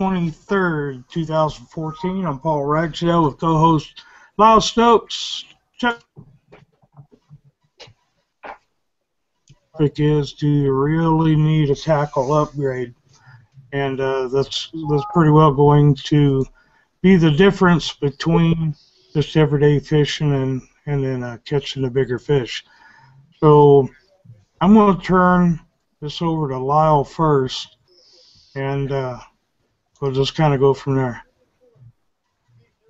23rd, 2014. I'm Paul Ragsdale with co-host Lyle Stokes. Chuck. Topic is, do you really need a tackle upgrade? And that's pretty well going to be the difference between just everyday fishing and then catching the bigger fish. So I'm going to turn this over to Lyle first, and we'll just kind of go from there.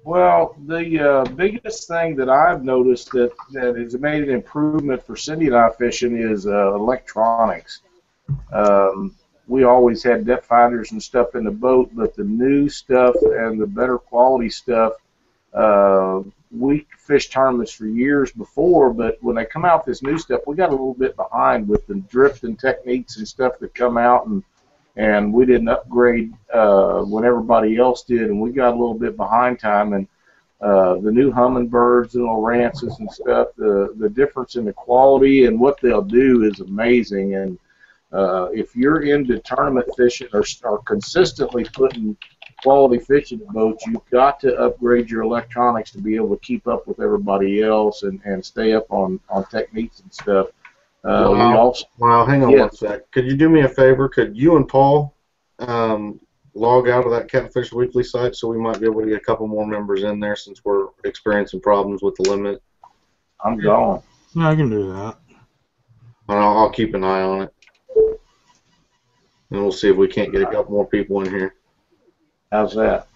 Well, the biggest thing that I've noticed that has made an improvement for Cindy and I fishing is electronics. We always had depth finders and stuff in the boat, but the new stuff and the better quality stuff, we fished tournaments for years before, but when they come out with this new stuff, we got a little bit behind with the drifting techniques and stuff that come out, and we didn't upgrade when everybody else did, and we got a little bit behind time. And the new Humminbirds and Lorances and stuff, the difference in the quality and what they'll do is amazing. And if you're into tournament fishing or consistently putting quality fish in the boat, you've got to upgrade your electronics to be able to keep up with everybody else and stay up on techniques and stuff. Wow, hang on one sec. Could you do me a favor? Could you and Paul log out of that Catfish Weekly site so we might be able to get a couple more members in there since we're experiencing problems with the limit? I'm going. Yeah, I can do that. I'll keep an eye on it. And we'll see if we can't get a couple more people in here. How's that?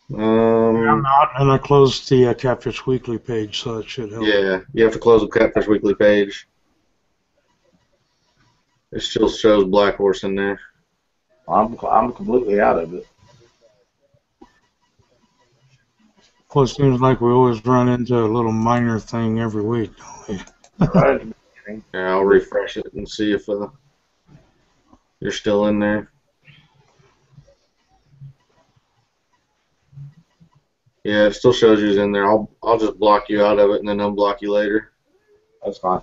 I'm not, and I closed the Catfish Weekly page, so it should help. Yeah, you have to close the Catfish Weekly page. It still shows Black Horse in there. I'm completely out of it. Well, it seems like we always run into a little minor thing every week, don't we? Right. Yeah, I'll refresh it and see if you're still in there. Yeah, it still shows you's in there. I'll just block you out of it and then unblock you later. That's fine.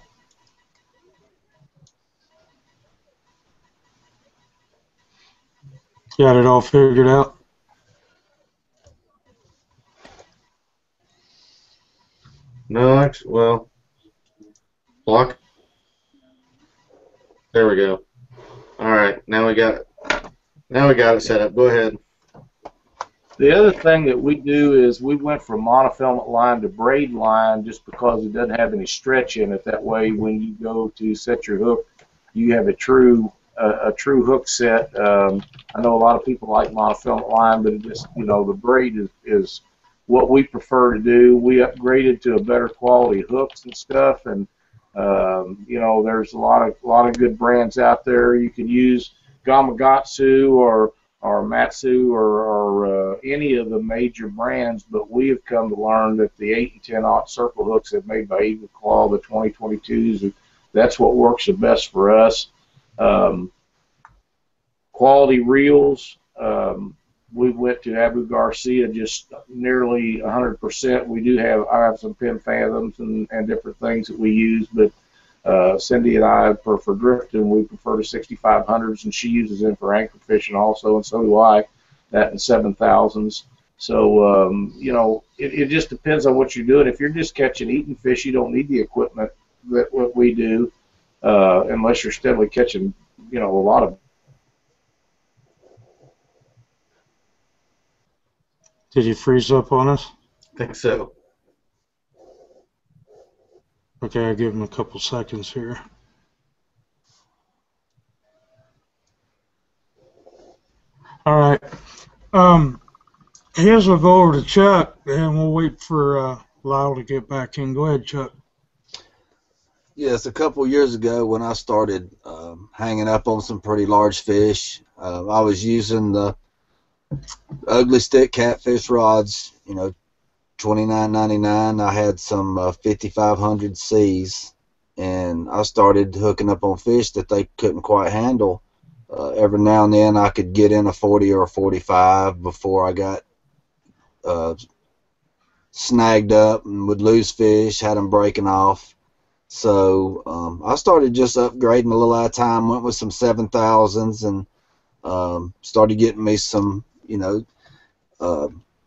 Got it all figured out? No, actually, well, block. There we go. All right, now we got it set up. Go ahead. The other thing that we do is we went from monofilament line to braid line just because it doesn't have any stretch in it. That way, when you go to set your hook, you have a true hook set. I know a lot of people like monofilament line, but it just, the braid is what we prefer to do. We upgraded to a better quality hooks and stuff, and there's a lot of good brands out there. You can use Gamakatsu or Matsu or any of the major brands, but we have come to learn that the 8 and 10/0 circle hooks that made by Eagle Claw, the 2022s, that's what works the best for us. Quality reels, we went to Abu Garcia just nearly 100%. I have some Pin Phantoms and different things that we use, but Cindy and I, for drifting, we prefer the 6500s, and she uses them for anchor fishing also, and so do I, that and 7000s. So, it just depends on what you're doing. If you're just catching eating fish, you don't need the equipment that what we do, unless you're steadily catching, a lot of. Did you freeze up on us? I think so. Okay, I'll give him a couple seconds here. All right. Here's we'll go over to Chuck, and we'll wait for Lyle to get back in. Go ahead, Chuck. Yes, a couple years ago when I started hanging up on some pretty large fish, I was using the ugly stick catfish rods, $29.99. I had some 5500 Cs, and I started hooking up on fish that they couldn't quite handle. Every now and then I could get in a 40 or a 45 before I got snagged up and would lose fish, had them breaking off. So I started just upgrading a little at a time, went with some 7000s, and Started getting me some,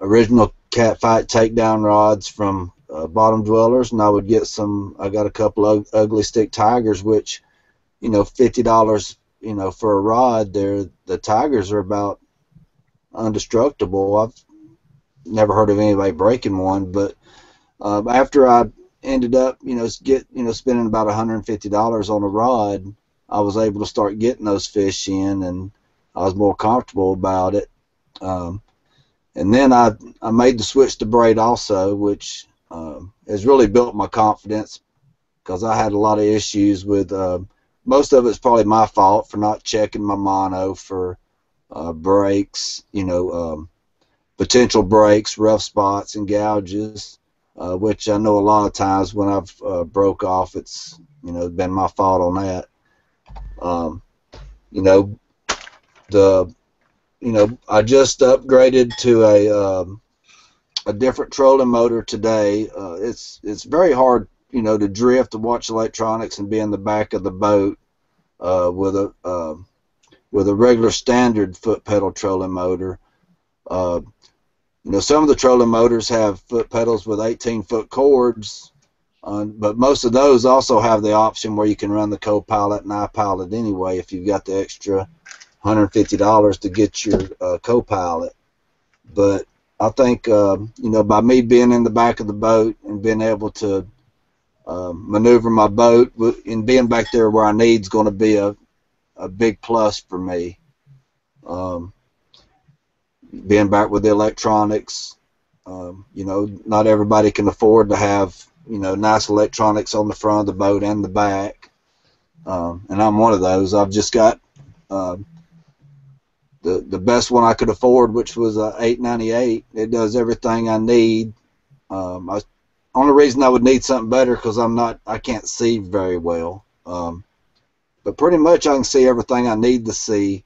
original catfight takedown rods from bottom dwellers, and I would get some. I got a couple of ugly stick tigers, which, $50, for a rod. The tigers are about indestructible. I've never heard of anybody breaking one, but after I ended up, spending about $150 on a rod, I was able to start getting those fish in, and I was more comfortable about it. And then I made the switch to braid also, which has really built my confidence, because I had a lot of issues with, most of it's probably my fault for not checking my mono for breaks, potential breaks, rough spots, and gouges, which I know a lot of times when I've broke off, it's been my fault on that. I just upgraded to a different trolling motor today. It's very hard, to drift, to watch electronics, and be in the back of the boat with a regular standard foot pedal trolling motor. Some of the trolling motors have foot pedals with 18-foot cords, but most of those also have the option where you can run the co-pilot and iPilot anyway if you've got the extra $150 to get your co-pilot. But I think, by me being in the back of the boat and being able to maneuver my boat and being back there where I need is going to be a big plus for me. Being back with the electronics, not everybody can afford to have, nice electronics on the front of the boat and the back. And I'm one of those. I've just got the best one I could afford, which was a $898. It does everything I need. Only reason I would need something better because I can't see very well. But pretty much I can see everything I need to see.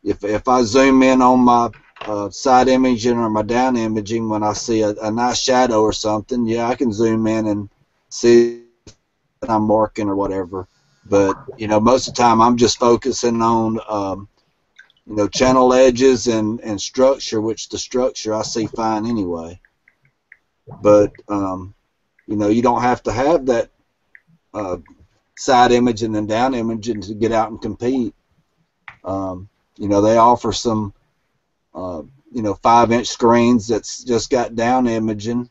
If I zoom in on my side imaging or my down imaging when I see a nice shadow or something, yeah, I can zoom in and see that I'm marking or whatever. But most of the time I'm just focusing on channel edges and structure, which the structure I see fine anyway. But you don't have to have that side imaging and down imaging to get out and compete. They offer some 5-inch screens that's just got down imaging,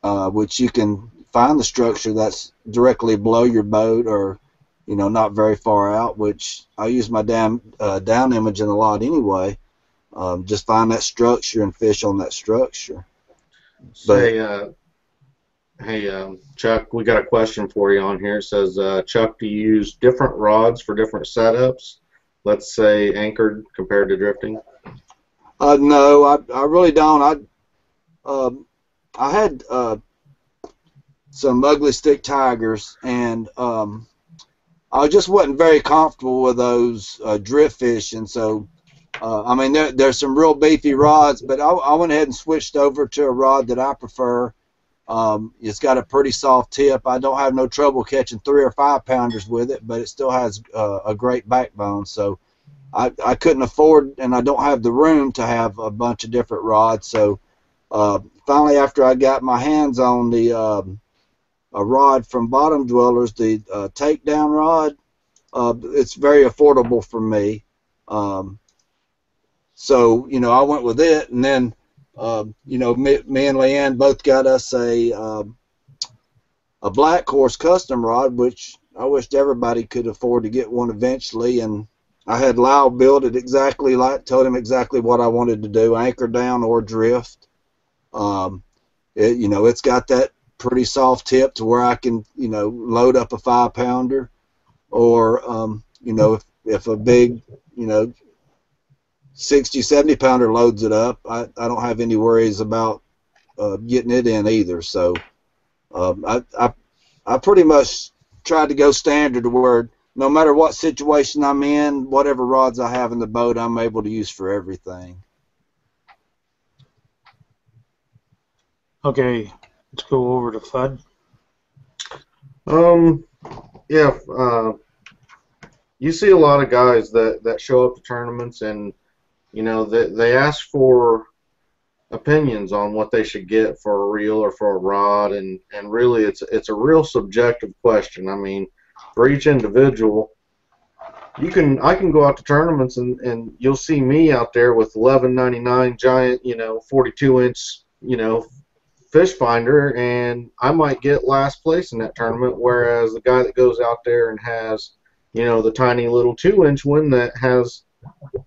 which you can find the structure that's directly below your boat or not very far out, which I use my down imaging a lot anyway. Just find that structure and fish on that structure. Hey, Chuck, we got a question for you on here. It says, Chuck, do you use different rods for different setups? Let's say anchored compared to drifting? No, I really don't. I had some ugly stick tigers, and I just wasn't very comfortable with those drift fishing. So, there's some real beefy rods, but I went ahead and switched over to a rod that I prefer. It's got a pretty soft tip. I don't have no trouble catching 3 or 5 pounders with it, but it still has a great backbone. So I couldn't afford, and I don't have the room to have a bunch of different rods. So finally, after I got my hands on a rod from Bottom Dwellers, the takedown rod, it's very affordable for me. So I went with it, and then me and Leanne both got us a Black Horse custom rod, which I wished everybody could afford to get one eventually. And I had Lyle build it exactly told him exactly what I wanted to do, anchor down or drift. It's got that pretty soft tip to where I can load up a 5-pounder, or if a big 60-70 pounder loads it up, I don't have any worries about getting it in either. So I pretty much tried to go standard to where no matter what situation I'm in, whatever rods I have in the boat, I'm able to use for everything. Okay, let's go over to Fudd. Yeah. you see a lot of guys that show up to tournaments, and you know they ask for opinions on what they should get for a reel or for a rod, and really it's a real subjective question. I mean, for each individual, I can go out to tournaments, and you'll see me out there with 11.99 giant, 42-inch, fish finder, and I might get last place in that tournament, whereas the guy that goes out there and has, the tiny little 2-inch one that has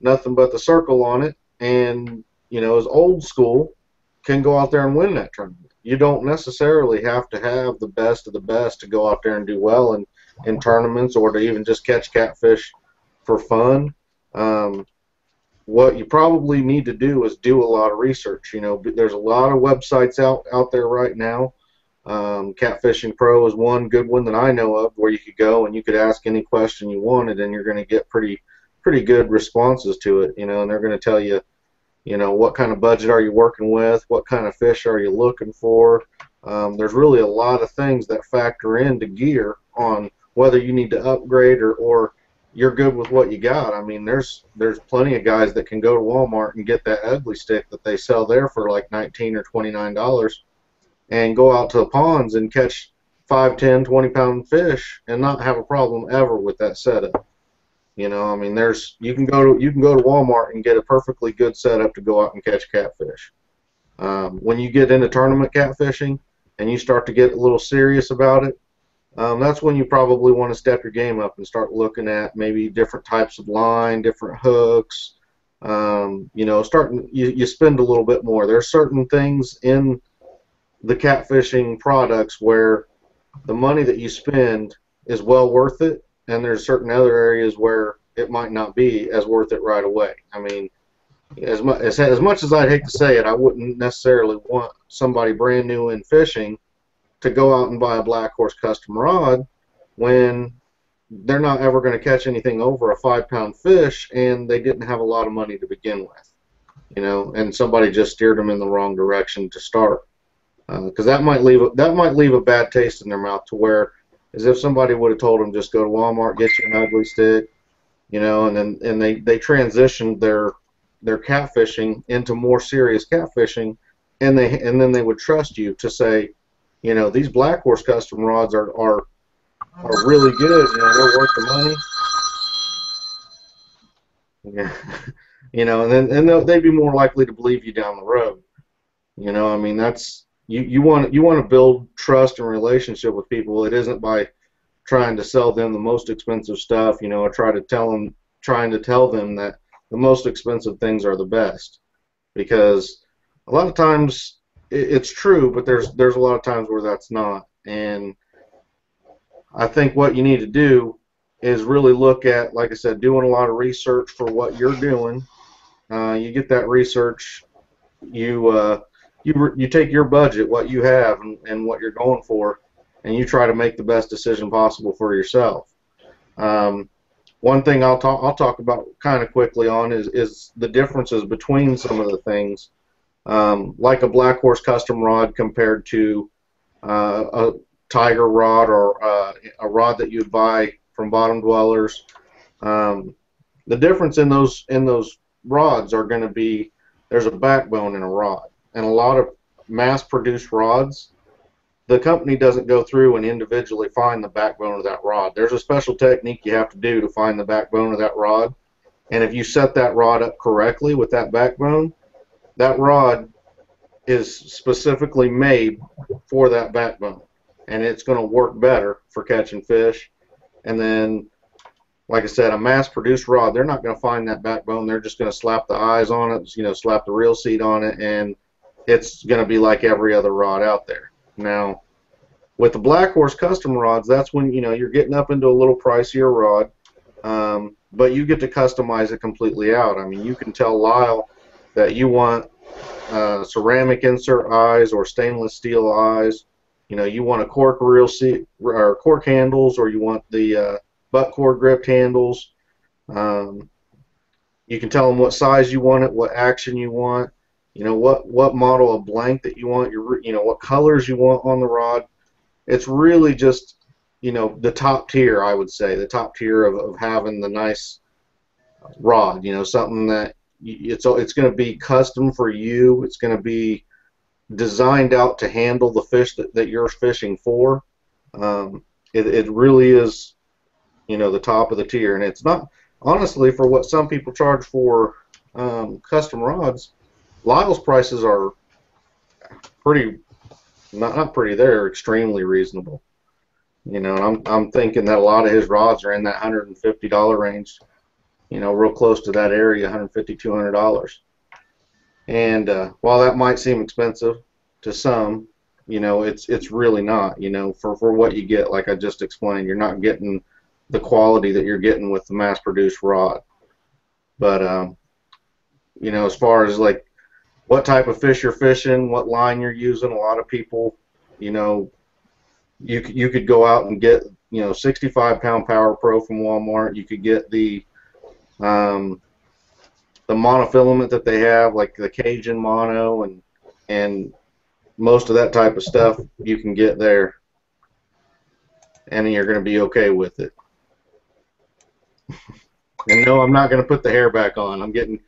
nothing but the circle on it, and is old school, can go out there and win that tournament. You don't necessarily have to have the best of the best to go out there and do well in tournaments, or to even just catch catfish for fun. What you probably need to do is do a lot of research. There's a lot of websites out there right now. Catfishing Pro is one good one that I know of, where you could go and you could ask any question you wanted, and you're going to get pretty good responses to it. And they're going to tell you, what kind of budget are you working with, what kind of fish are you looking for. There's really a lot of things that factor into gear on whether you need to upgrade or you're good with what you got. I mean, there's plenty of guys that can go to Walmart and get that ugly stick that they sell there for like $19 or $29, and go out to the ponds and catch 5, 10, 20-pound fish and not have a problem ever with that setup. I mean, you can go to Walmart and get a perfectly good setup to go out and catch catfish. When you get into tournament catfishing and you start to get a little serious about it, that's when you probably want to step your game up and start looking at maybe different types of line, different hooks. You spend a little bit more. There are certain things in the catfishing products where the money that you spend is well worth it, and there's certain other areas where it might not be as worth it right away. I mean, as much as I'd hate to say it, I wouldn't necessarily want somebody brand new in fishing to go out and buy a Black Horse custom rod when they're not ever going to catch anything over a 5-pound fish, and they didn't have a lot of money to begin with, and somebody just steered them in the wrong direction to start, because that might leave a bad taste in their mouth, to where as if somebody would have told them, just go to Walmart, get you an ugly stick, and they transitioned their catfishing into more serious catfishing, and then they would trust you to say, these Black Horse custom rods are really good. They're worth the money. Yeah. And they'd be more likely to believe you down the road. I mean, that's you want to build trust and relationship with people. It isn't by trying to sell them the most expensive stuff, or trying to tell them that the most expensive things are the best, because a lot of times it's true, but there's a lot of times where that's not. And I think what you need to do is really look at, like I said, doing a lot of research for what you're doing. You get that research, you take your budget, what you have, and what you're going for, and you try to make the best decision possible for yourself. One thing I'll talk about kind of quickly on is the differences between some of the things. Like a Black Horse custom rod compared to a Tiger rod, or a rod that you'd buy from Bottom Dwellers. The difference in those rods are going to be, there's a backbone in a rod, and a lot of mass-produced rods, the company doesn't go through and individually find the backbone of that rod. There's a special technique you have to do to find the backbone of that rod, and if you set that rod up correctly with that backbone, that rod is specifically made for that backbone, and it's going to work better for catching fish. And then, like I said, a mass-produced rod, they're not going to find that backbone. They're just going to slap the eyes on it, slap the reel seat on it, and it's going to be like every other rod out there. Now, with the Black Horse custom rods, that's when you're getting up into a little pricier rod, but you get to customize it completely out. I mean, you can tell Lyle that you want ceramic insert eyes or stainless steel eyes. You want a cork reel seat or cork handles, or you want the butt cord gripped handles. You can tell them what size you want it, what action you want, what model of blank that you want, what colors you want on the rod. It's really just, you know, the top tier, I would say, the top tier of having the nice rod, you know, something that it's going to be custom for you. It's going to be designed out to handle the fish that you're fishing for. It really is, you know, the top of the tier, and it's not, honestly, for what some people charge for custom rods. Lyle's prices are pretty, not pretty, they're extremely reasonable. You know, and I'm thinking that a lot of his rods are in that $150 range. You know, real close to that area, $150, $200. And while that might seem expensive to some, you know, it's really not. You know, for what you get, like I just explained, you're not getting the quality that you're getting with the mass-produced rod. But you know, as far as like what type of fish you're fishing, what line you're using, a lot of people, you know, you could go out and get, you know, 65-pound Power Pro from Walmart. You could get the monofilament that they have, like the Cajun mono, and most of that type of stuff you can get there, and you're going to be okay with it. And no, I'm not going to put the hair back on. I'm getting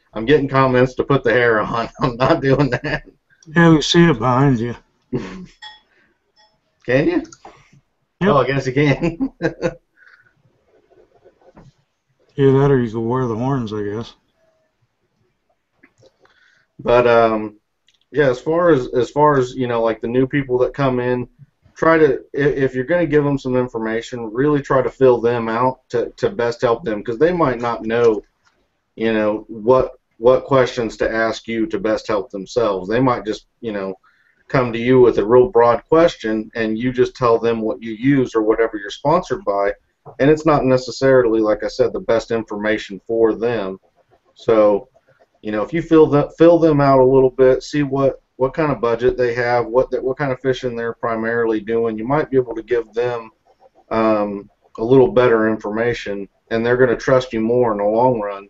comments to put the hair on. I'm not doing that. Yeah, we see it behind you. Can you? Yep. Oh, I guess you can. Either that or you could wear the horns, I guess. But yeah, as far as you know, like the new people that come in, try to, if you're going to give them some information, really try to fill them out to best help them, because they might not know, you know, what questions to ask you to best help themselves. They might just, you know, come to you with a real broad question, and you just tell them what you use or whatever you're sponsored by, and it's not necessarily, like I said, the best information for them. So, you know, if you fill them out a little bit, see what kind of budget they have, what kind of fishing they're primarily doing, you might be able to give them a little better information, and they're going to trust you more in the long run,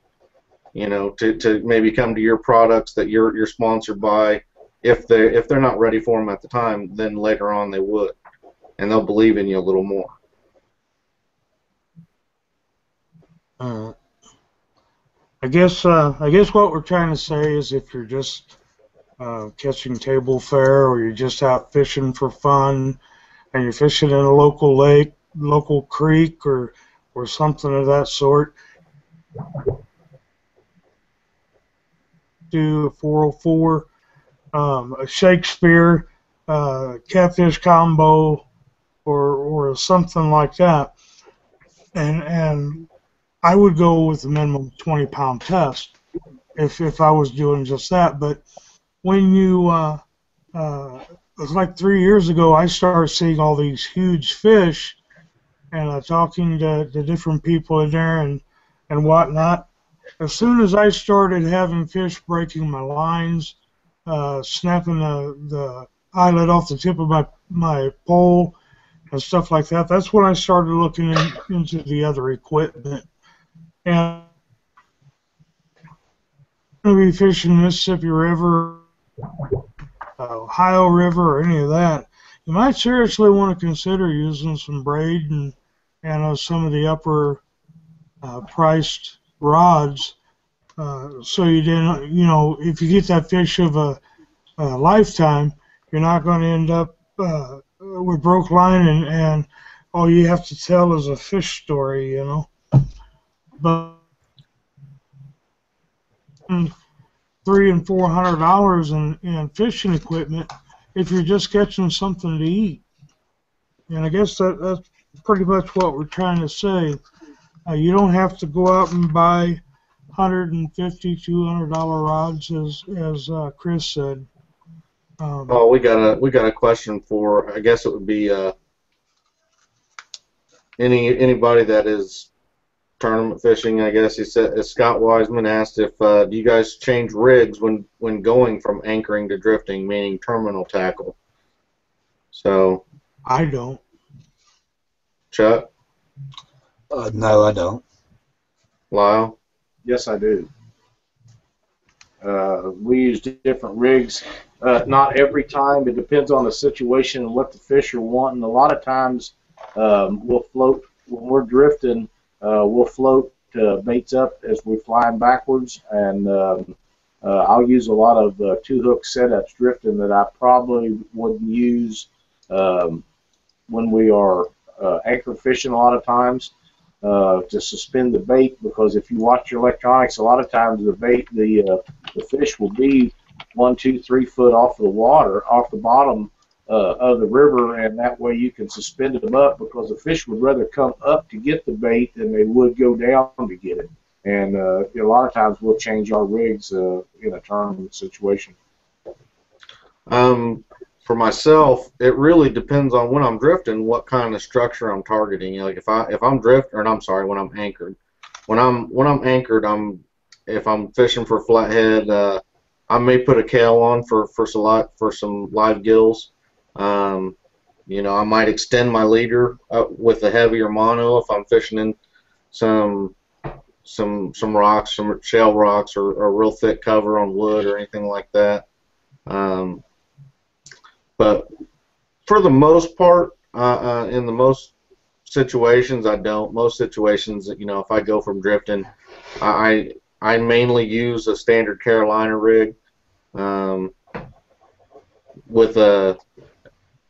you know, to maybe come to your products that you're sponsored by. If they're not ready for them at the time, then later on they would, and they'll believe in you a little more. I guess what we're trying to say is, if you're just catching table fare, or you're just out fishing for fun, and you're fishing in a local lake, local creek, or something of that sort, do a 404, a Shakespeare, catfish combo, or something like that, and I would go with a minimum 20-pound test if I was doing just that. But when you it was like 3 years ago, I started seeing all these huge fish, and talking to different people in there and whatnot. As soon as I started having fish breaking my lines, snapping the eyelet off the tip of my pole and stuff like that, that's when I started looking into the other equipment. And going to be fishing Mississippi River, Ohio River, or any of that, you might seriously want to consider using some braid and some of the upper priced rods, so you didn't, you know, if you get that fish of a lifetime, you're not going to end up with broke line, and all you have to tell is a fish story, you know. But $300 and $400 in fishing equipment if you're just catching something to eat. And I guess that's pretty much what we're trying to say. You don't have to go out and buy $150, $200 rods, as Chris said. Oh, we got a question for, I guess it would be anybody that is tournament fishing, I guess. He said, Scott Wiseman asked if do you guys change rigs when going from anchoring to drifting, meaning terminal tackle? So I don't. Chuck? No, I don't. Lyle? Yes, I do. We use different rigs. Not every time. It depends on the situation and what the fish are wanting. A lot of times we'll float when we're drifting. We'll float baits up as we're flying backwards, and I'll use a lot of 2-hook setups drifting that I probably wouldn't use when we are anchor fishing a lot of times to suspend the bait, because if you watch your electronics, a lot of times the fish will be 1, 2, 3 foot off the water, off the bottom of the river, and that way you can suspend them up, because the fish would rather come up to get the bait than they would go down to get it. And a lot of times we'll change our rigs in a tournament situation. For myself, it really depends on when I'm drifting, what kind of structure I'm targeting. You know, like if I'm drifting, or I'm sorry, when I'm anchored. When I'm anchored, if I'm fishing for flathead, I may put a Kale on for some live gills. You know, I might extend my leader with a heavier mono if I'm fishing in some rocks, some shell rocks, or real thick cover on wood or anything like that. But for the most part, in the most situations, I don't. Most situations, you know, if I go from drifting, I mainly use a standard Carolina rig. With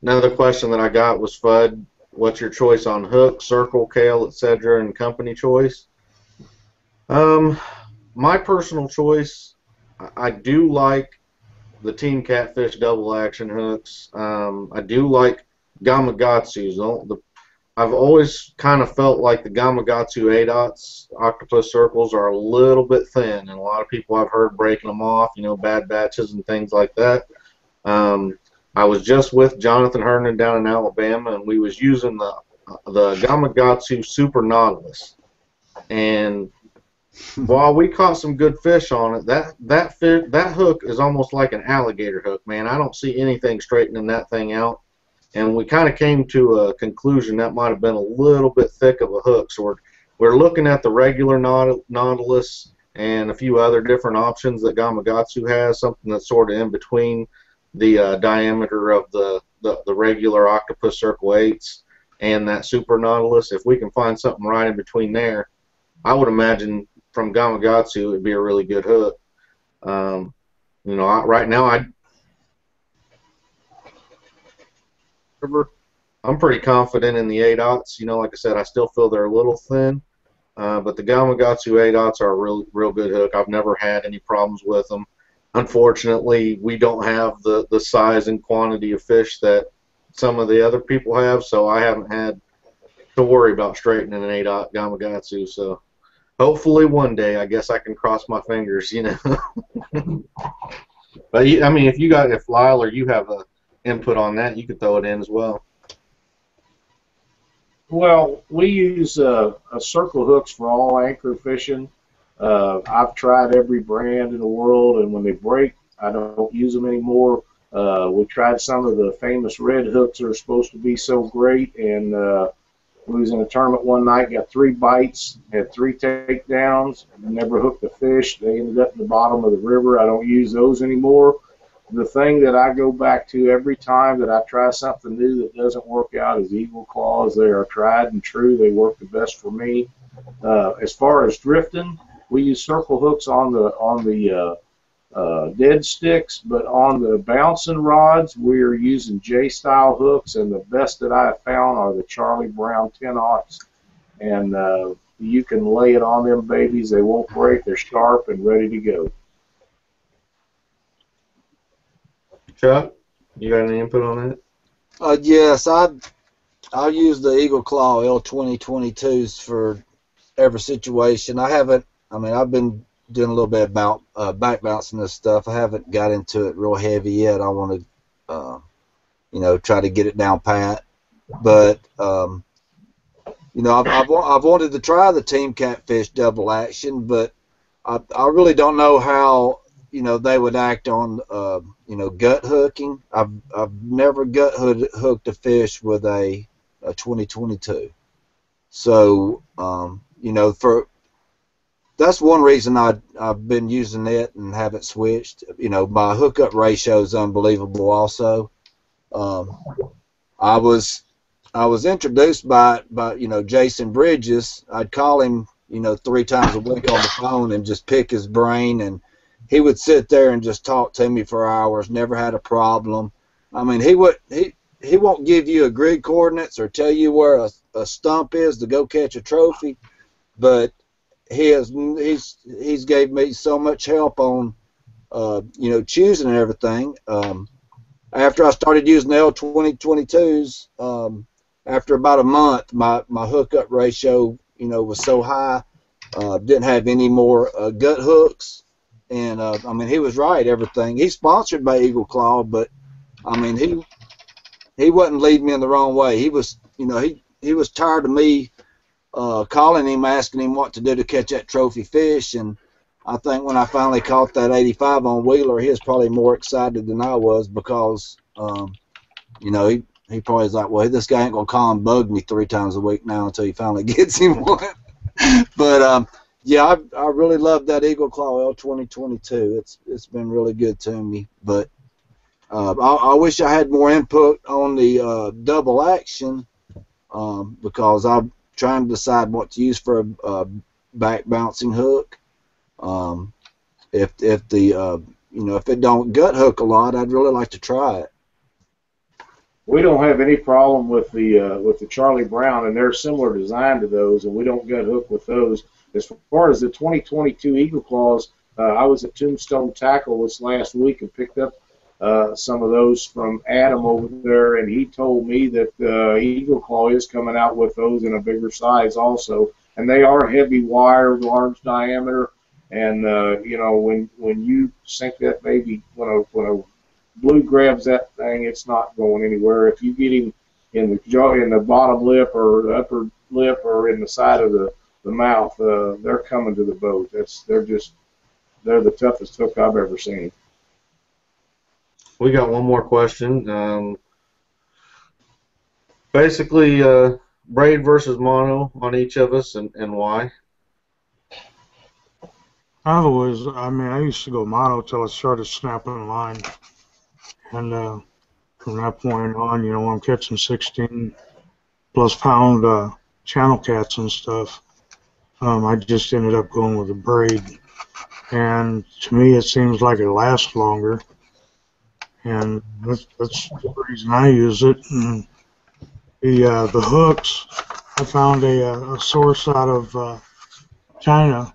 another question that I got was, Fudd, what's your choice on hook, circle, Kale, etc., and company choice? My personal choice, I do like the Team Catfish double action hooks. I do like Gamakatsu's. I've always kind of felt like the Gamakatsu ADOTs octopus circles are a little bit thin, and a lot of people I've heard breaking them off, you know, bad batches and things like that. I was just with Jonathan Herndon down in Alabama, and we was using the Gamakatsu Super Nautilus, and while we caught some good fish on it, that hook is almost like an alligator hook, man. I don't see anything straightening that thing out. And we kind of came to a conclusion that might have been a little bit thick of a hook. So we're looking at the regular Nautilus and a few other different options that Gamakatsu has, something that's sort of in between the diameter of the regular Octopus Circle 8s and that Super Nautilus. If we can find something right in between there, I would imagine from Gamakatsu it would be a really good hook. You know, right now I'm pretty confident in the ADOTs. You know, like I said, I still feel they're a little thin, but the Gamakatsu ADOTs are a real good hook. I've never had any problems with them. Unfortunately, we don't have the size and quantity of fish that some of the other people have, so I haven't had to worry about straightening an ADOT Gamakatsu. So hopefully one day, I guess I can cross my fingers, you know. But I mean, if Lyle or you have a input on that, you could throw it in as well. Well, we use circle hooks for all anchor fishing. I've tried every brand in the world, and when they break, I don't use them anymore. We tried some of the famous red hooks that are supposed to be so great, and we was in a tournament one night, got 3 bites, had 3 takedowns, and never hooked a fish. They ended up in the bottom of the river. I don't use those anymore. The thing that I go back to every time that I try something new that doesn't work out is Eagle Claws. They are tried and true. They work the best for me. As far as drifting, we use circle hooks on the dead sticks, but on the bouncing rods, we're using J-style hooks, and the best that I have found are the Charlie Brown 10-aughts, and you can lay it on them babies. They won't break. They're sharp and ready to go. Chuck, you got any input on that? Yes, I'll use the Eagle Claw L2022s for every situation. I've been doing a little bit about back bouncing this stuff. I haven't got into it real heavy yet. I want to, you know, try to get it down pat. But you know, I've wanted to try the Team Catfish double action, but I really don't know how, you know, they would act on you know, gut hooking. I've never gut hooked a fish with a 2022. So you know, that's one reason I've been using it and haven't switched. You know, my hookup ratio is unbelievable also. I was I was introduced by Jason Bridges. I'd call him 3 times a week on the phone and just pick his brain, and he would sit there and just talk to me for hours. Never had a problem. I mean, he won't give you a grid coordinates or tell you where a stump is to go catch a trophy, but he's gave me so much help on choosing and everything. After I started using the L2022s, after about a month, my hookup ratio, was so high, didn't have any more gut hooks, and I mean, he was right. Everything. He's sponsored by Eagle Claw, but I mean, he wasn't leading me in the wrong way. He was, he was tired of me calling him, asking him what to do to catch that trophy fish, and I think when I finally caught that 85 on Wheeler, he was probably more excited than I was because, he probably was like, well, this guy ain't going to call and bug me 3 times a week now until he finally gets him one. But, yeah, I really love that Eagle Claw L2022. It's been really good to me. But I wish I had more input on the double action because I'm trying to decide what to use for a back bouncing hook. If it don't gut hook a lot, I'd really like to try it. We don't have any problem with the Charlie Brown, and they're similar design to those, and we don't gut hook with those. As far as the 2022 Eagle Claws, I was at Tombstone Tackle this last week and picked up some of those from Adam over there, and he told me that Eagle Claw is coming out with those in a bigger size also, and they are heavy wire, large diameter. And when you sink that baby, when a blue grabs that thing, it's not going anywhere. If you get him in the jaw, in the bottom lip or the upper lip or in the side of the mouth, they're coming to the boat. They're the toughest hook I've ever seen. We got one more question. Basically, braid versus mono on each of us, and why? I used to go mono till I started snapping line. And from that point on, when I'm catching 16 plus pound channel cats and stuff, I just ended up going with a braid. And to me, it seems like it lasts longer. And that's the reason I use it. And the hooks, I found a source out of China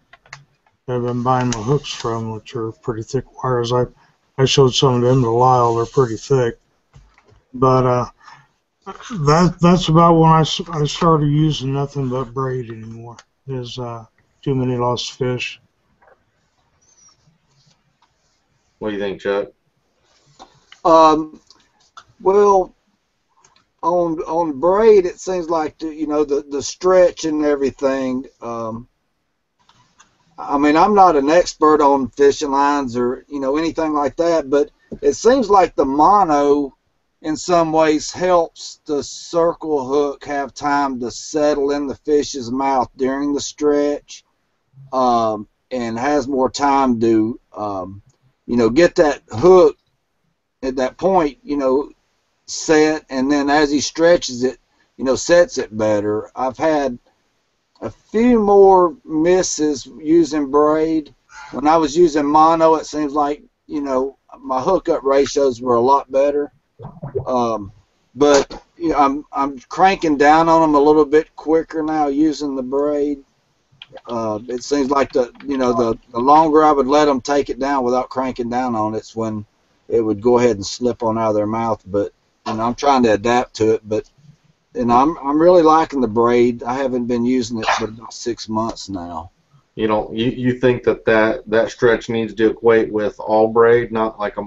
that I've been buying my hooks from, which are pretty thick wires. I showed some of them to Lyle. They're pretty thick. But that's about when I started using nothing but braid anymore. There's too many lost fish. What do you think, Chuck? Well, on braid, it seems like the stretch and everything. I mean, I'm not an expert on fishing lines or anything like that, but it seems like the mono in some ways helps the circle hook have time to settle in the fish's mouth during the stretch, and has more time to get that hook at that point set, and then as he stretches it sets it better. I've had a few more misses using braid. When I was using mono, it seems like my hookup ratios were a lot better. But I'm cranking down on them a little bit quicker now using the braid. It seems like the longer I would let them take it down without cranking down on it's when it would go ahead and slip on out of their mouth. But I'm trying to adapt to it. But I'm really liking the braid. I haven't been using it for about 6 months now. You think that stretch needs to equate with all braid, not like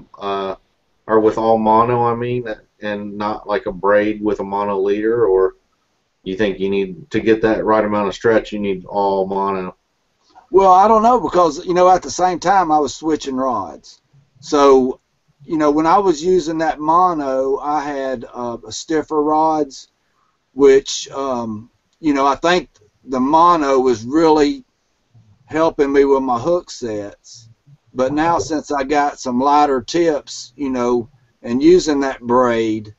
or with all mono, I mean, and not like a braid with a mono leader, or you think you need to get that right amount of stretch, you need all mono? Well, I don't know, because at the same time I was switching rods. So when I was using that mono, I had stiffer rods, which I think the mono was really helping me with my hook sets. But now, since I got some lighter tips, and using that braid,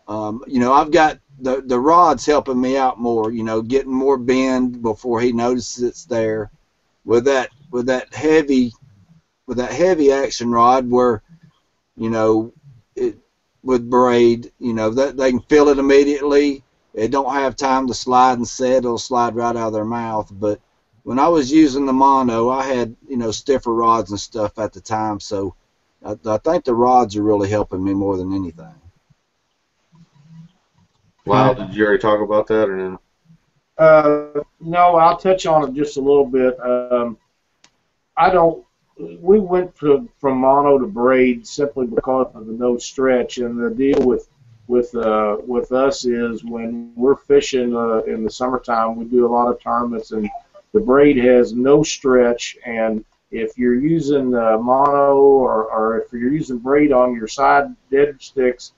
I've got the rod's helping me out more, you know, getting more bend before he notices it's there. With that heavy action rod, where, you know, with braid, you know, that they can feel it immediately. It don't have time to slide and set. It'll slide right out of their mouth. But when I was using the mono, I had, you know, stiffer rods and stuff at the time. So I think the rods are really helping me more than anything. Wow, did you already talk about that or no? No, I'll touch on it just a little bit. We went from mono to braid simply because of the no stretch, and the deal with us is when we're fishing in the summertime, we do a lot of tournaments, and the braid has no stretch. And if you're using mono or if you're using braid on your side dead sticks,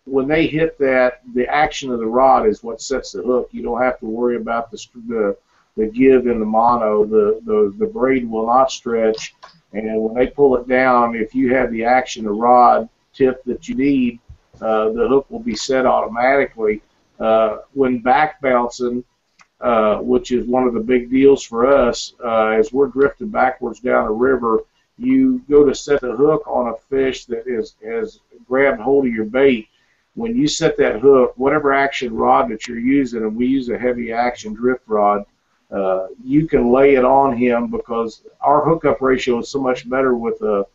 when they hit that, the action of the rod is what sets the hook. You don't have to worry about the give in the mono. The braid will not stretch, and when they pull it down, if you have the action of rod tip that you need, the hook will be set automatically. When back bouncing, which is one of the big deals for us, as we're drifting backwards down a river, you go to set the hook on a fish that has grabbed hold of your bait. When you set that hook, whatever action rod that you're using, and we use a heavy action drift rod, you can lay it on him, because our hookup ratio is so much better with a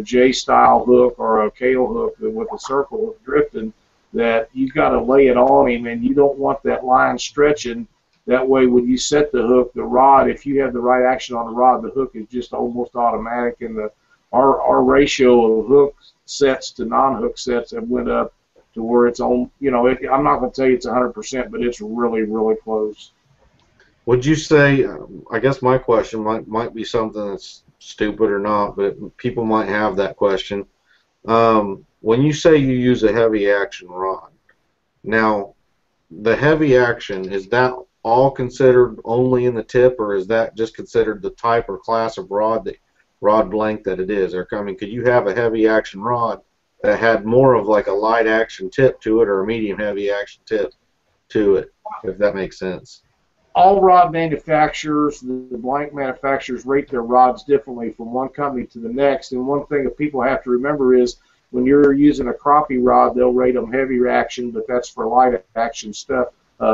J style hook or a Kale hook than with a circle hook drifting, that you got to lay it on him, and you don't want that line stretching. That way, when you set the hook, the rod, if you have the right action on the rod, the hook is just almost automatic. And our ratio of hook sets to non-hook sets have went up to where it's on. You know, I'm not going to tell you it's 100%, but it's really, really close. Would you say, I guess my question might be something that's stupid or not, but people might have that question. When you say you use a heavy action rod, now the heavy action, is that all considered only in the tip, or is that just considered the type or class of rod length that it is? Or, I mean, could you have a heavy action rod that had more of like a light action tip to it, or a medium heavy action tip to it, if that makes sense? All rod manufacturers, the blank manufacturers, rate their rods differently from one company to the next. And one thing that people have to remember is when you're using a crappie rod, they'll rate them heavy action, but that's for light action stuff.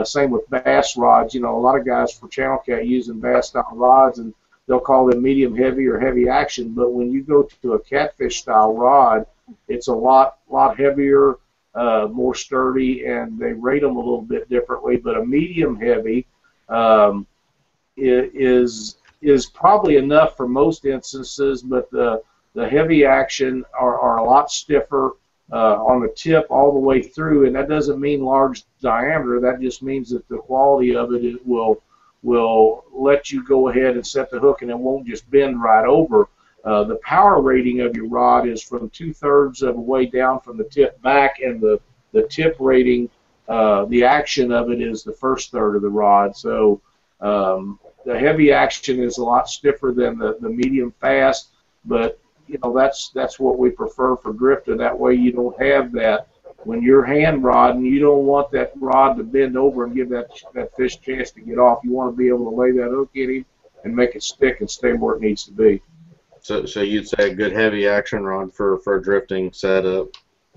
Same with bass rods. You know, a lot of guys for channel cat using bass style rods, and they'll call them medium heavy or heavy action. But when you go to a catfish style rod, it's a lot heavier, more sturdy, and they rate them a little bit differently. But a medium heavy is probably enough for most instances, but the heavy action are a lot stiffer on the tip all the way through, and that doesn't mean large diameter. That just means that the quality of it will let you go ahead and set the hook, and it won't just bend right over. The power rating of your rod is from 2/3 of the way down from the tip back, and the tip rating, the action of it is the first third of the rod. So the heavy action is a lot stiffer than the medium fast, but you know, that's what we prefer for drifting. That way you don't have that when you're hand rodding. You don't want that rod to bend over and give that fish a chance to get off. You want to be able to lay that hook in him and make it stick and stay where it needs to be. So you'd say a good heavy action rod for a drifting setup?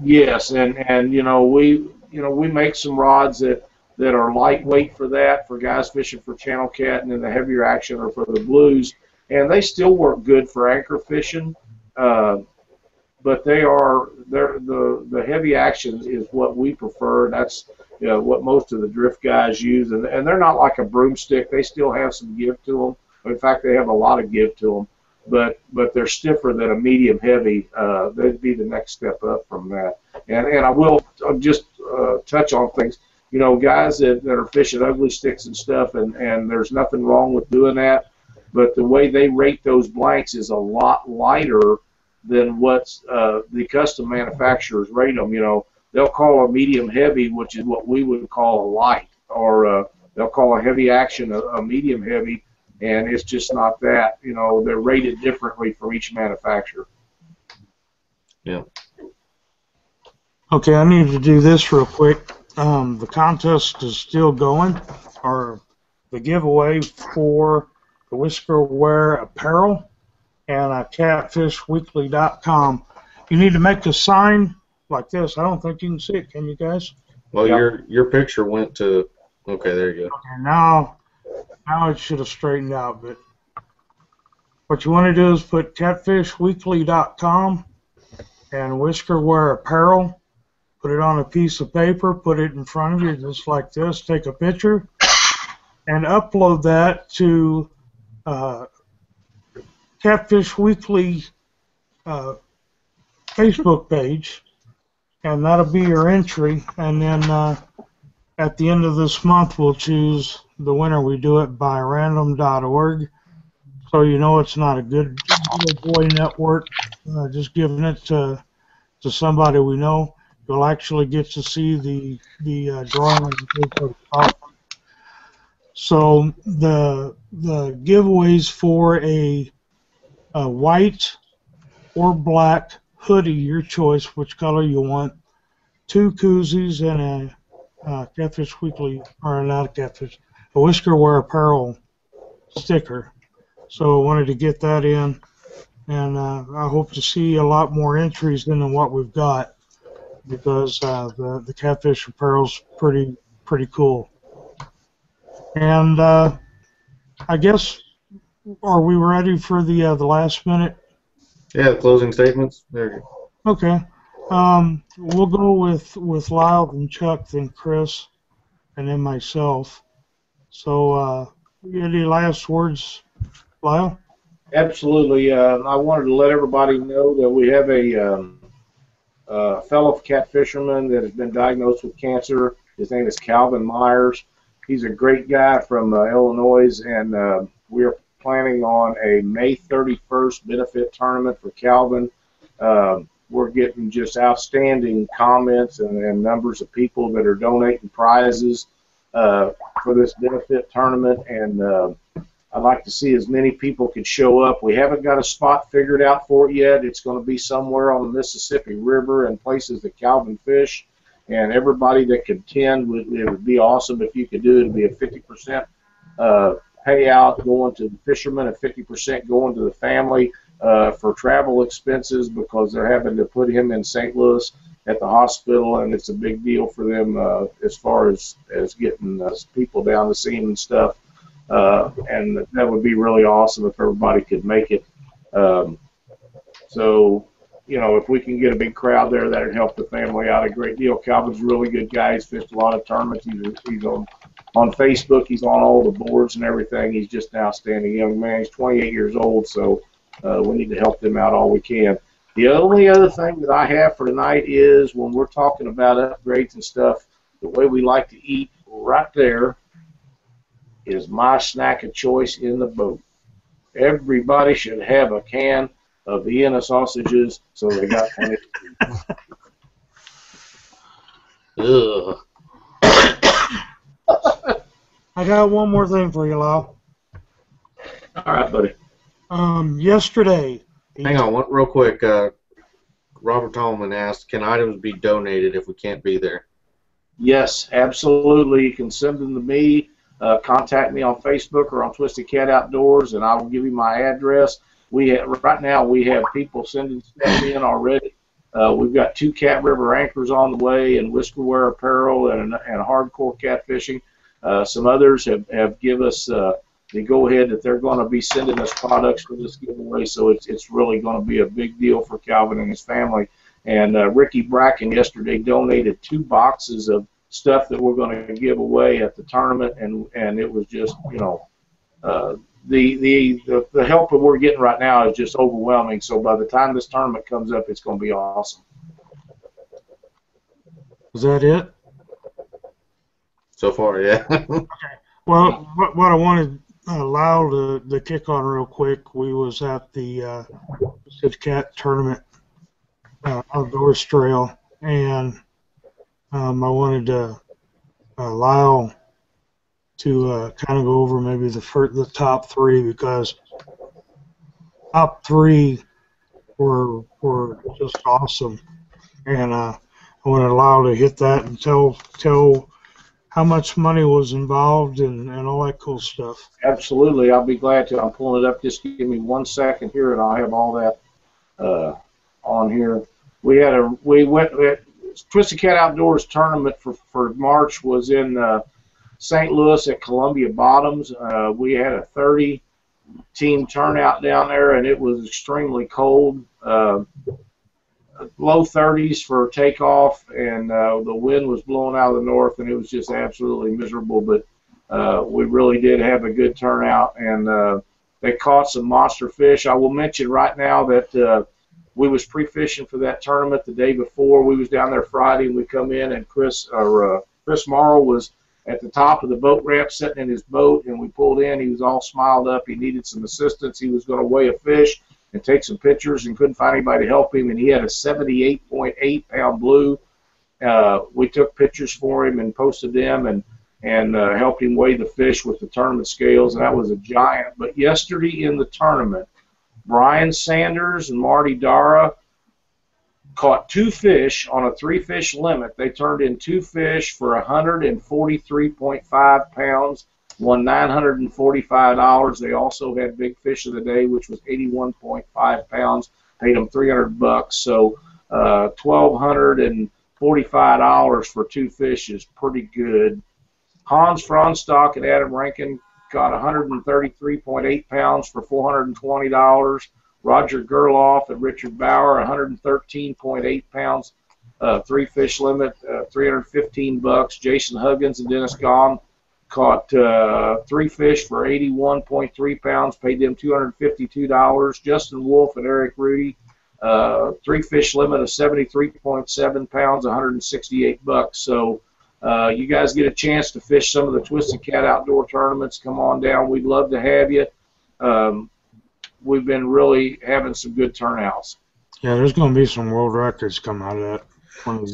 Yes, and we make some rods that are lightweight for that, for guys fishing for channel cat, and then the heavier action are for the blues, and they still work good for anchor fishing. But the heavy action is what we prefer. That's what most of the drift guys use, and they're not like a broomstick. They still have some give to them. In fact, they have a lot of give to them, but they're stiffer than a medium heavy. They'd be the next step up from that. And I will just touch on things. You know, guys that are fishing ugly sticks and stuff, and there's nothing wrong with doing that, but the way they rate those blanks is a lot lighter than what the custom manufacturers rate them. You know, they'll call a medium heavy, which is what we would call a light, or they'll call a heavy action a medium heavy, and it's just not that. You know, they're rated differently for each manufacturer. Yeah. Okay, I need to do this real quick. the contest is still going, or the giveaway for the Whisker Wear apparel and catfishweekly.com. You need to make a sign like this. I don't think you can see it. Can you guys? Well, Yep. your picture went to. Okay, there you go. Okay, now it should have straightened out. But what you want to do is put catfishweekly.com and Whisker Wear apparel. Put it on a piece of paper. Put it in front of you just like this. Take a picture and upload that to Catfish Weekly Facebook page, and that'll be your entry. And then at the end of this month, we'll choose the winner. We do it by random.org, so you know it's not a good little boy network. Just giving it to somebody we know. You'll actually get to see the drawing. So the giveaways for a white or black hoodie, your choice, which color you want, 2 koozies and a Catfish Weekly, or not a Catfish, a Whisker Wear apparel sticker. So I wanted to get that in, and I hope to see a lot more entries than what we've got, because the Catfish apparel's pretty cool. And I guess, are we ready for the last minute? Yeah, the closing statements. There you go. Okay. We'll go with Lyle, then Chuck, then Chris, and then myself. So, any last words, Lyle? Absolutely. I wanted to let everybody know that we have a fellow catfisherman that has been diagnosed with cancer. His name is Calvin Myers. He's a great guy from Illinois, and we are planning on a May 31st benefit tournament for Calvin. We're getting just outstanding comments and numbers of people that are donating prizes for this benefit tournament, and I'd like to see as many people could show up. We haven't got a spot figured out for it yet. It's going to be somewhere on the Mississippi River and places that Calvin fish, and everybody that could attend, it would be awesome if you could do it. It would be a 50% payout going to the fishermen and 50% going to the family for travel expenses, because they're having to put him in St. Louis at the hospital, and it's a big deal for them as far as getting people down to see him and stuff. And that would be really awesome if everybody could make it. So, you know, if we can get a big crowd there, that would help the family out a great deal. Calvin's a really good guy. He's fished a lot of tournaments. He's on Facebook. He's on all the boards and everything. He's just an outstanding young man. He's 28 years old, so we need to help him out all we can. The only other thing that I have for tonight is, when we're talking about upgrades and stuff, the way we like to eat right there is my snack of choice in the boat. Everybody should have a can of Vienna sausages, so they got plenty. Ugh. I got one more thing for you, Lyle. All right, buddy. Yesterday. Hang on, real quick. Robert Tallman asked, can items be donated if we can't be there? Yes, absolutely. You can send them to me. Contact me on Facebook or on Twisted Cat Outdoors, and I will give you my address. Right now we have people sending stuff in already. We've got 2 Cat River anchors on the way, and Whisker Wear apparel, and hardcore catfishing. Some others have given us the go-ahead that they're going to be sending us products for this giveaway, so it's really going to be a big deal for Calvin and his family. And Ricky Bracken yesterday donated 2 boxes of stuff that we're going to give away at the tournament, and it was just, you know, the help that we're getting right now is just overwhelming. So by the time this tournament comes up, it's going to be awesome. Is that it? So far, yeah. Okay. Well, what I wanted Lyle to kick on real quick, we was at the Cat tournament outdoors trail, and I wanted Lyle to kind of go over maybe the top 3, because top 3 were just awesome, and I I wasn't allowed to hit that and tell how much money was involved and all that cool stuff. Absolutely, I'll be glad to. I'm pulling it up. Just give me 1 second here, and I'll have all that on here. Twisted Cat Outdoors tournament for March was in St. Louis at Columbia Bottoms. We had a 30-team turnout down there, and it was extremely cold. Low 30s for takeoff, and the wind was blowing out of the north, and it was just absolutely miserable. But we really did have a good turnout, and they caught some monster fish. I will mention right now that we was pre-fishing for that tournament the day before. We was down there Friday, and we come in, and Chris Morrow was at the top of the boat ramp sitting in his boat, and we pulled in. He was all smiled up. He needed some assistance. He was going to weigh a fish and take some pictures, and couldn't find anybody to help him, and he had a 78.8-pound blue. We took pictures for him and posted them, and helped him weigh the fish with the tournament scales, and that was a giant. But yesterday in the tournament, Brian Sanders and Marty Dara caught 2 fish on a 3-fish limit. They turned in 2 fish for 143.5 pounds, won $945. They also had big fish of the day, which was 81.5 pounds. Paid them $300. So $1,245 for 2 fish is pretty good. Hans Fronstock and Adam Rankin got 133.8 pounds for $420. Roger Gerloff and Richard Bauer, 113.8 pounds, 3-fish limit, $315. Jason Huggins and Dennis Gahn caught 3 fish for 81.3 pounds, paid them $252. Justin Wolf and Eric Rudy, 3-fish limit of 73.7 pounds, $168. So you guys get a chance to fish some of the Twisted Cat Outdoor tournaments, come on down. We'd love to have you. We've been really having some good turnouts. Yeah, there's going to be some world records come out of that.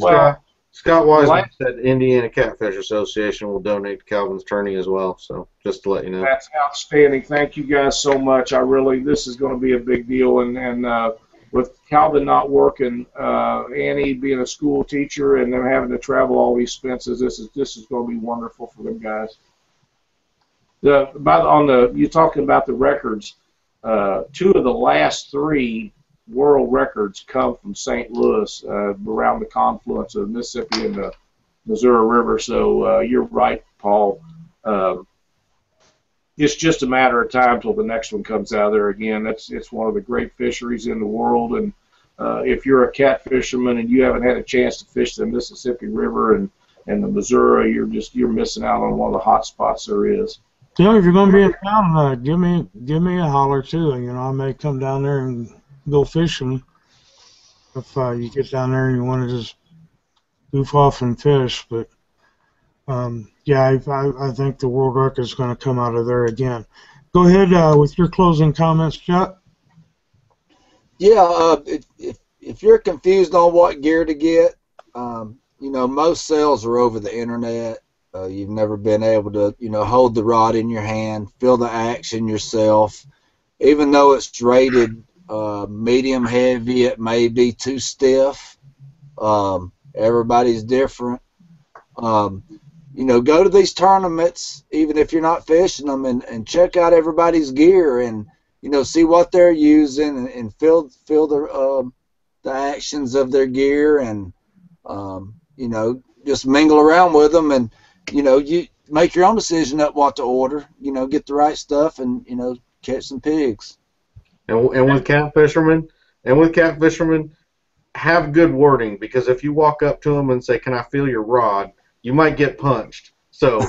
Well, Scott Wiseman said Indiana Catfish Association will donate to Calvin's tourney as well, so just to let you know. That's outstanding. Thank you guys so much. This is going to be a big deal, and with Calvin not working, Annie being a school teacher, and them having to travel all these expenses, this is going to be wonderful for them guys. You're talking about the records. 2 of the last 3 world records come from St. Louis, around the confluence of the Mississippi and the Missouri River. So you're right, Paul. It's just a matter of time till the next one comes out of there again. It's one of the great fisheries in the world, and if you're a cat fisherman and you haven't had a chance to fish the Mississippi River and the Missouri, you're missing out on one of the hot spots there is. Yeah, if you're going to be in town, give me a holler too. I may come down there and go fishing if you get down there and you want to just goof off and fish. But yeah, I think the world record is going to come out of there again. Go ahead with your closing comments, Chuck. Yeah, if you're confused on what gear to get, most sales are over the internet. You've never been able to, hold the rod in your hand, feel the action yourself. Even though it's rated medium heavy, it may be too stiff. Everybody's different. Go to these tournaments, even if you're not fishing them, and check out everybody's gear and, see what they're using and feel the actions of their gear and, just mingle around with them and, you make your own decision at what to order, get the right stuff and, catch some pigs. And with cat fishermen, have good wording, because if you walk up to them and say, "Can I feel your rod?" you might get punched. So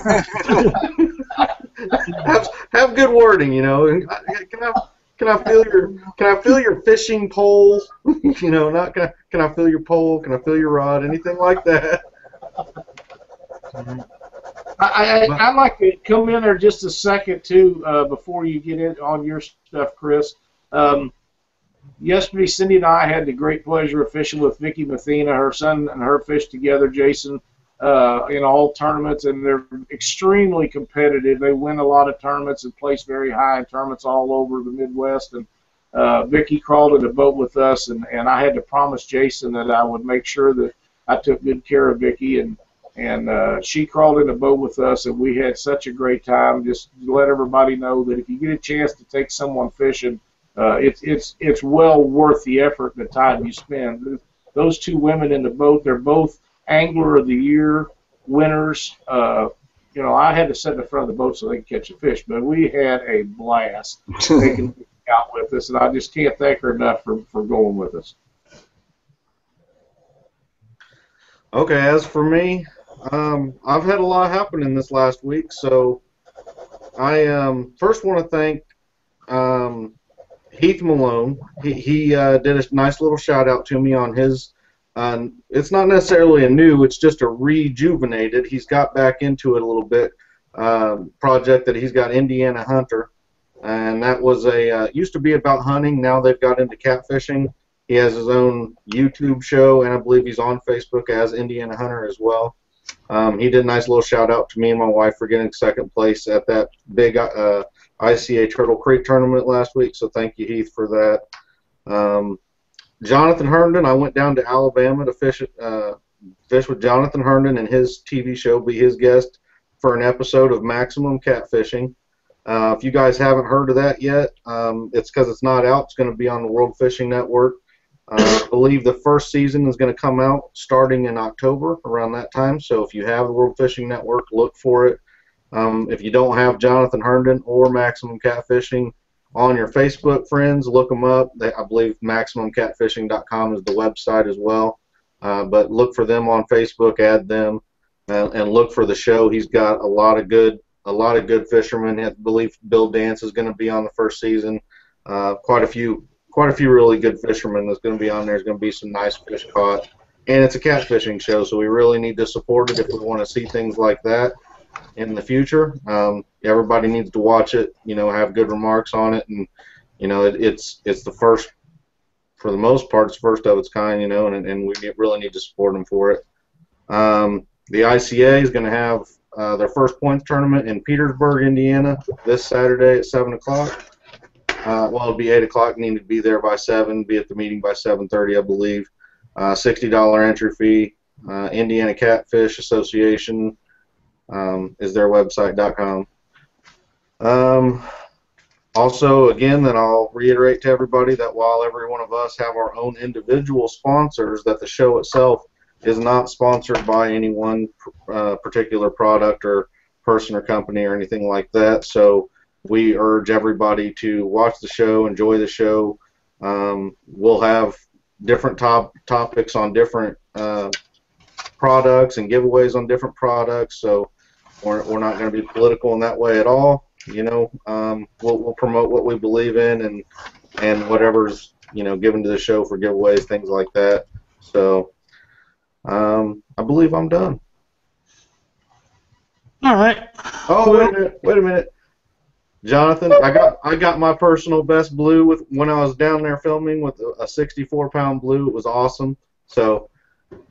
have good wording, Can I feel your fishing pole? Not can I feel your pole? Can I feel your rod? Anything like that. I'd like to come in there just a second, too, before you get in on your stuff, Chris. Yesterday, Cindy and I had the great pleasure of fishing with Vicki Mathena. Her son and her fished together, Jason, in all tournaments, and they're extremely competitive. They win a lot of tournaments and place very high in tournaments all over the Midwest. And Vicki crawled in a boat with us, and I had to promise Jason that I would make sure that I took good care of Vicky, and she crawled in the boat with us, and we had such a great time. Just to let everybody know that if you get a chance to take someone fishing, it's well worth the effort and the time you spend. Those two women in the boat, they're both Angler of the Year winners. I had to sit in the front of the boat so they could catch a fish, but we had a blast taking out with us, and I just can't thank her enough for going with us. Okay, as for me, I've had a lot happen in this last week, so I first want to thank Heath Malone. He did a nice little shout out to me on his. It's not necessarily a new; it's just a rejuvenated. He's got back into it a little bit. Project that he's got, Indiana Hunter, and that was used to be about hunting. Now they've got into catfishing. He has his own YouTube show, and I believe he's on Facebook as Indiana Hunter as well. He did a nice little shout out to me and my wife for getting second place at that big ICA Turtle Creek tournament last week, so thank you, Heath, for that. Jonathan Herndon, I went down to Alabama to fish with Jonathan Herndon and his TV show, be his guest for an episode of Maximum Catfishing. If you guys haven't heard of that yet, it's because it's not out. It's going to be on the World Fishing Network. I believe the first season is going to come out starting in October, around that time. So if you have the World Fishing Network, look for it. If you don't have Jonathan Herndon or Maximum Catfishing on your Facebook friends, look them up. I believe MaximumCatfishing.com is the website as well. But look for them on Facebook, add them, and look for the show. He's got a lot of good fishermen. I believe Bill Dance is going to be on the first season. Quite a few really good fishermen that's going to be on there. There's going to be some nice fish caught. And it's a catfishing show, so we really need to support it if we want to see things like that in the future. Everybody needs to watch it, have good remarks on it, and it's the first, for the most part, it's first of its kind, and we really need to support them for it. The ICA is going to have their first points tournament in Petersburg, Indiana, this Saturday at 7 o'clock. It'll be 8 o'clock. Need to be there by 7. Be at the meeting by 7:30, I believe. $60 entry fee. Indiana Catfish Association is their website.com. Also, again, that I'll reiterate to everybody that while every one of us have our own individual sponsors, that the show itself is not sponsored by any one particular product or person or company or anything like that. So we urge everybody to watch the show, enjoy the show. We'll have different topics on different products and giveaways on different products. So we're not going to be political in that way at all. We'll promote what we believe in and whatever's given to the show for giveaways, things like that. So I believe I'm done. All right. Oh, wait a minute. Jonathan, I got my personal best blue when I was down there filming with a 64-pound blue. It was awesome. So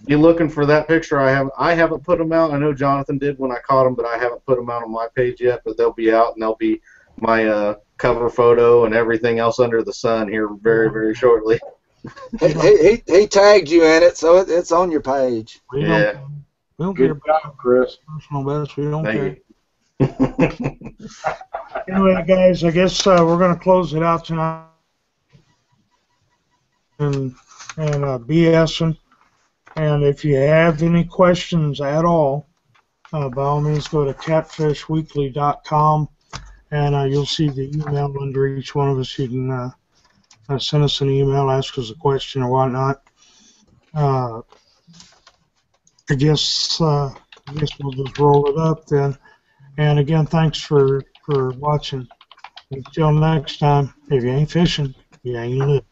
be looking for that picture. I haven't put them out. I know Jonathan did when I caught them, but I haven't put them out on my page yet. But they'll be out, and they'll be my cover photo and everything else under the sun here very, very shortly. He tagged you in it, so it's on your page. We don't care about Chris. personal best. We don't Thank care. you. Anyway, guys, I guess we're going to close it out tonight and BSing. And if you have any questions at all, by all means, go to catfishweekly.com, and you'll see the email under each one of us. You can send us an email, ask us a question or whatnot. I guess we'll just roll it up then. And again, thanks for watching. Until next time, if you ain't fishing, you ain't living.